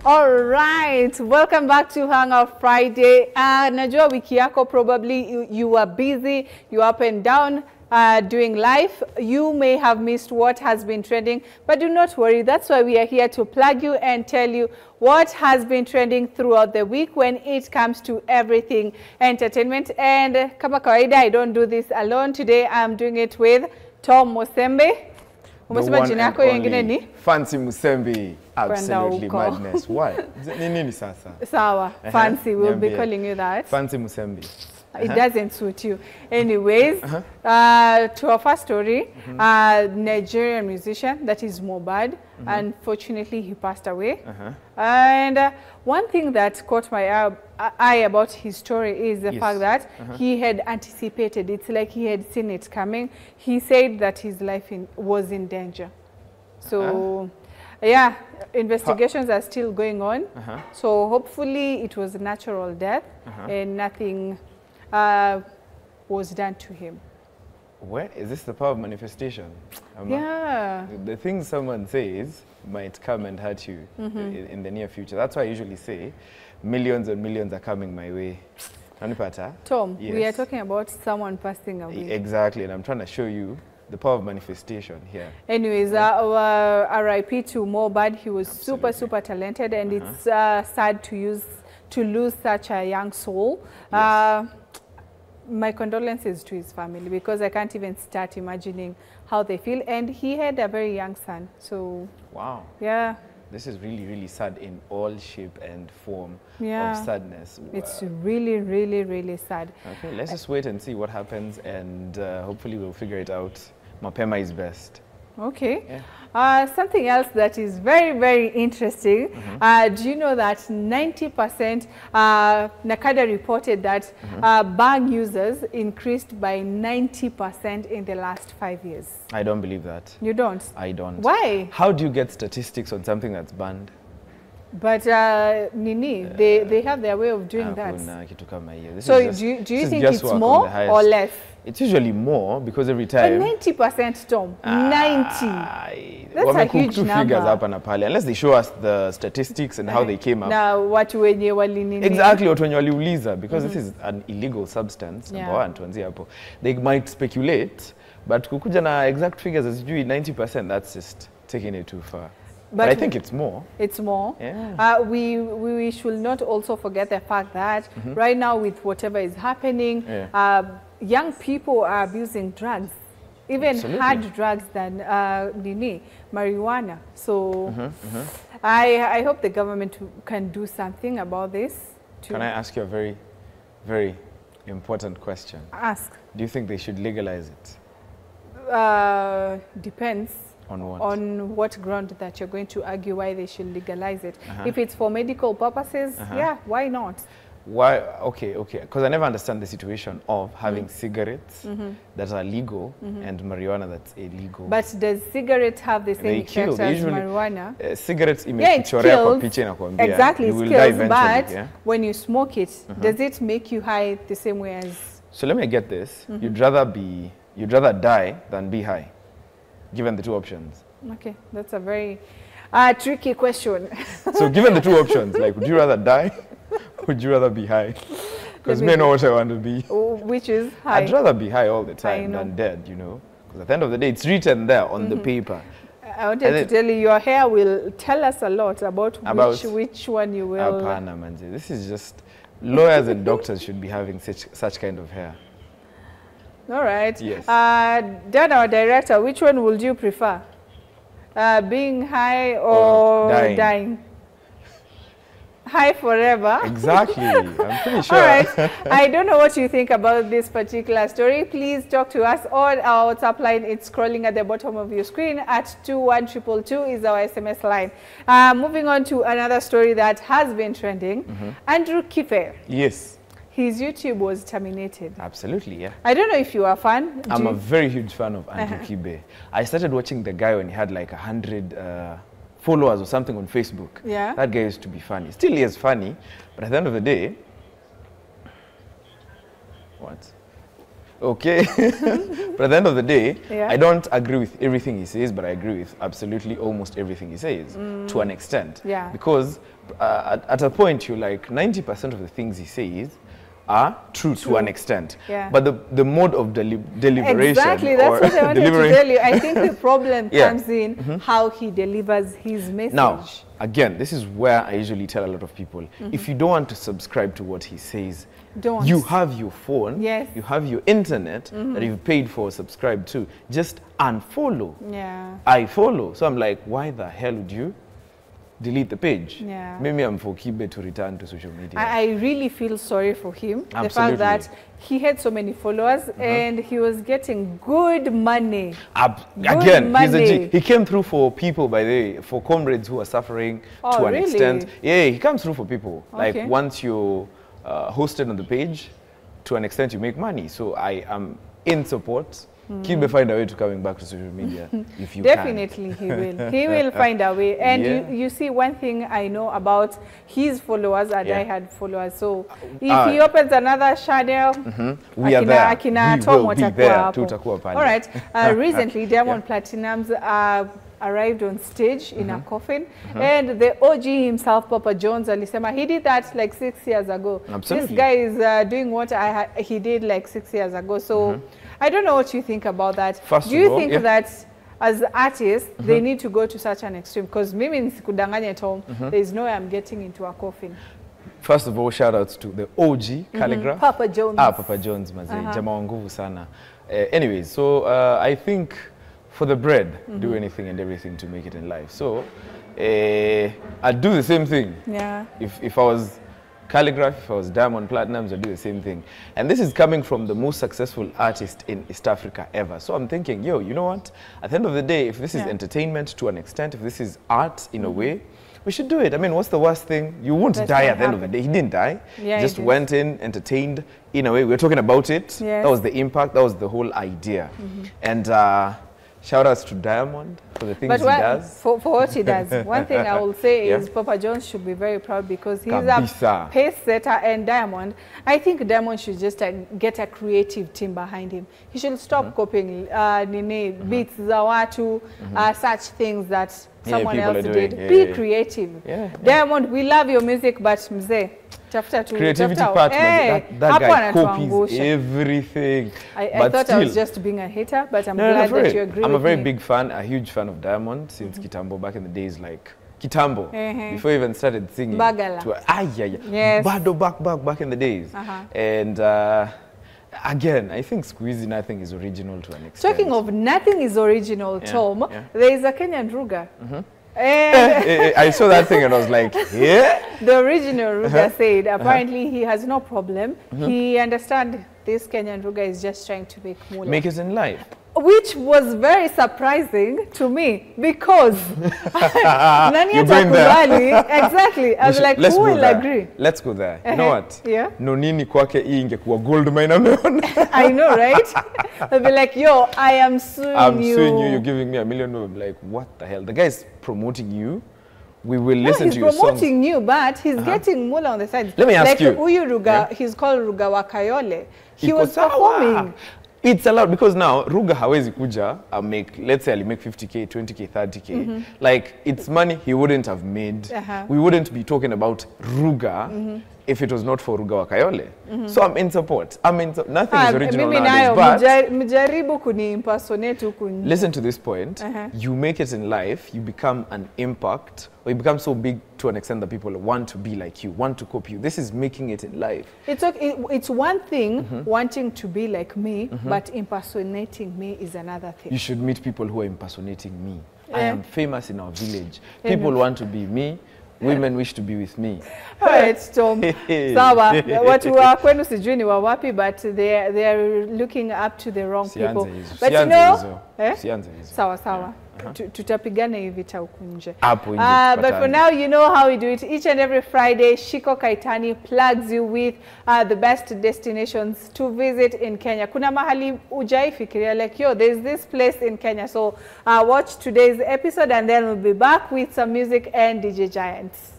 All right, welcome back to Hangout Friday. Najua wiki yako probably you are busy, you're up and down doing life. You may have missed what has been trending, but do not worry. That's why we are here to plug you and tell you what has been trending throughout the week when it comes to everything entertainment. And kama kawaida, I don't do this alone. Today I'm doing it with Tom Musembi. Umesema jina yako yengine ni? Fancy Musembi. Absolutely madness. Why? Nini sasa? Sawa. Fancy. We'll be calling you that. Fancy Musembi. It doesn't suit you. Anyways, to our first story, Nigerian musician, that is Mohbad. Unfortunately, he passed away. And one thing that caught my eye about his story is the fact that he had anticipated. It's like he had seen it coming. He said that his life was in danger. So, yeah, investigations are still going on. So hopefully it was a natural death and nothing was done to him. Where is this the power of manifestation? Yeah. The things someone says might come and hurt you in the near future. That's why I usually say millions and millions are coming my way. Tom, we are talking about someone passing away. Exactly, and I'm trying to show you the power of manifestation here. Anyways, RIP to Mohbad. He was super talented, and it's sad to lose such a young soul. My condolences to his family, because I can't even start imagining how they feel. And he had a very young son, so wow, yeah, this is really sad in all shape and form of sadness. It's really sad. Okay, let's just wait and see what happens, and hopefully we'll figure it out. Mapema is best. Okay. Something else that is very interesting. Do you know that 90%, Nakada reported that bang users increased by 90% in the last 5 years? I don't believe that. You don't? I don't. Why? How do you get statistics on something that's banned? But Nini, they have their way of doing that. So do you think it's more or less? It's usually more, because every time. But 90%, Tom. 90. That's a huge number. Figures up and unless they show us the statistics and how they came up. Now, what wenye walinini? Exactly, what wenye waliuliza, because this is an illegal substance. Number one, tuanzie hapo. They might speculate, but kukuja na exact figures as you 90%, that's just taking it too far. But I think it's more. It's more. Yeah. We should not also forget the fact that right now, with whatever is happening, young people are abusing drugs, even hard drugs than marijuana. So I hope the government can do something about this. Can I ask you a very important question? Ask. Do you think they should legalize it? Depends. On what? On what ground that you're going to argue why they should legalize it. If it's for medical purposes, yeah, why not? Why? Okay, because I never understand the situation of having cigarettes that are legal and marijuana that's illegal. But does cigarettes have the same effect as marijuana? Cigarettes, exactly, it kills, but when you smoke it, does it make you high the same way as... So let me get this. You'd rather die than be high, given the two options. Okay, that's a very tricky question. So given the two options, like, would you rather die? Would you rather be high? Because me know what I want to be. Which is high? I'd rather be high all the time than dead, you know. Because at the end of the day, it's written there on the paper. I wanted to tell you, your hair will tell us a lot about which one you will. This is just, lawyers and doctors should be having such kind of hair. All right. Yes. Dan, our director, which one would you prefer? Being high or dying? High forever. Exactly. I'm pretty sure. All right. I don't know what you think about this particular story. Please talk to us on our WhatsApp line. It's scrolling at the bottom of your screen at 21222 is our SMS line. Moving on to another story that has been trending. Andrew Kipe. Yes. His YouTube was terminated. Absolutely, yeah. I don't know if you are a fan. I'm a very huge fan of Andrew Kipe. I started watching the guy when he had like 100 followers or something on Facebook. Yeah. That guy used to be funny. Still he is funny, but at the end of the day, Okay. But at the end of the day, I don't agree with everything he says, but I agree with absolutely almost everything he says to an extent. Yeah. Because at a point, you're like 90% of the things he says are true to an extent. Yeah. But the mode of deliberation. Exactly, that's what I wanted to tell you. I think the problem comes in how he delivers his message. Now, again, this is where I usually tell a lot of people, if you don't want to subscribe to what he says, don't. You have your phone, yes. You have your internet that you've paid for, subscribe to, just unfollow. Yeah. I follow. So I'm like, why the hell would you delete the page? Yeah. Maybe I'm for Kibe to return to social media. I really feel sorry for him. Absolutely. The fact that he had so many followers and he was getting good money. Again, he's a G. He came through for people, by the way, for comrades who are suffering to an extent. Yeah, he comes through for people. Okay. Like once you're hosted on the page, to an extent you make money. So I am in support. Kibe find a way to coming back to social media if you Definitely he will. He will find a way. And you see, one thing I know about his followers are diehard followers. So if he opens another channel, we are there. Akina Tom watakuwa hapo. All right. Recently, Diamond Platinumz arrived on stage in a coffin, and the OG himself, Papa Jones, alisema he did that like 6 years ago. Absolutely. This guy is doing what he did like 6 years ago. So I don't know what you think about that. Do you think that as artists, they need to go to such an extreme? Because mimi nisikudanganya Tom, there is no way I'm getting into a coffin. First of all, shout outs to the OG calligraph. Papa Jones. Papa Jones, mazee. Jamaa wa nguvu sana. Anyways, so I think for the bread, do anything and everything to make it in life. So I'd do the same thing. Yeah. If I was Calligraph, if I was Diamond Platinumz, I'd do the same thing. And this is coming from the most successful artist in East Africa ever. So I'm thinking, yo, you know what? At the end of the day, if this is entertainment to an extent, if this is art in a way, we should do it. I mean, what's the worst thing? You won't die at the end of the day. He didn't die. Yeah, he just went in, entertained. In a way, we were talking about it. Yes. That was the impact. That was the whole idea. And shout outs to Diamond for the things he does. For what he does. One thing I will say is Papa Jones should be very proud because he's a pace setter, and Diamond, I think Diamond should just get a creative team behind him. He should stop copying beats za watu, such things that someone else did. Be creative. Diamond, we love your music, but mzee, creativity part, that guy copies everything. I thought I was just being a hater, but I'm glad that you agree with me. I'm a very big fan, a huge fan of Diamond since Kitambo, back in the days, like Kitambo, before I even started singing. Bagala. Yes. Bado back in the days. And again, I think Squeezy nothing is original to an extent. Talking of nothing is original, Tom, there is a Kenyan Ruga. I saw that thing and I was like, The original Ruga said apparently he has no problem. He understands this Kenyan Ruga is just trying to make moolah. Make it in life. Which was very surprising to me because nani atakubali? Exactly. I was like, who will agree? Let's go there. You know what? Nonini kwake hii ingekuwa gold mine ameona. I know, right? They'll be like, yo, I am suing you. I'm suing you. You're giving me $1 million. I'm like, what the hell? The guy is promoting you. We will listen to your songs. He's promoting you, but he's getting moolah on the side. Let me ask you. Like Uyu Ruga, he's called Ruga Wakayole. He was performing. It's allowed because now Ruga hawezi kuja make, let's say I'll make 50k, 20k, 30k. Like it's money he wouldn't have made. We wouldn't be talking about Ruga if it was not for Ruga Wakayole. So I'm in support. Nothing is original nowadays, but listen to this point. You make it in life, you become an impact, or you become so big to an extent that people want to be like you, want to copy you. This is making it in life. It's one thing wanting to be like me, but impersonating me is another thing. You should meet people who are impersonating me. I am famous in our village. People want to be me. Women wish to be with me. All right, Tom. Sawa. Watu wa kwenu sijui ni wa wapi, but they are looking up to the wrong people. But you know, sawa. Tutapigana hivi vita huku nje. But for now, you know how we do it. Each and every Friday, Shiko Kaitani plugs you with the best destinations to visit in Kenya. Kuna mahali ujai fikiria, like, yo, there's this place in Kenya. So watch today's episode and then we'll be back with some music and DJ Giants.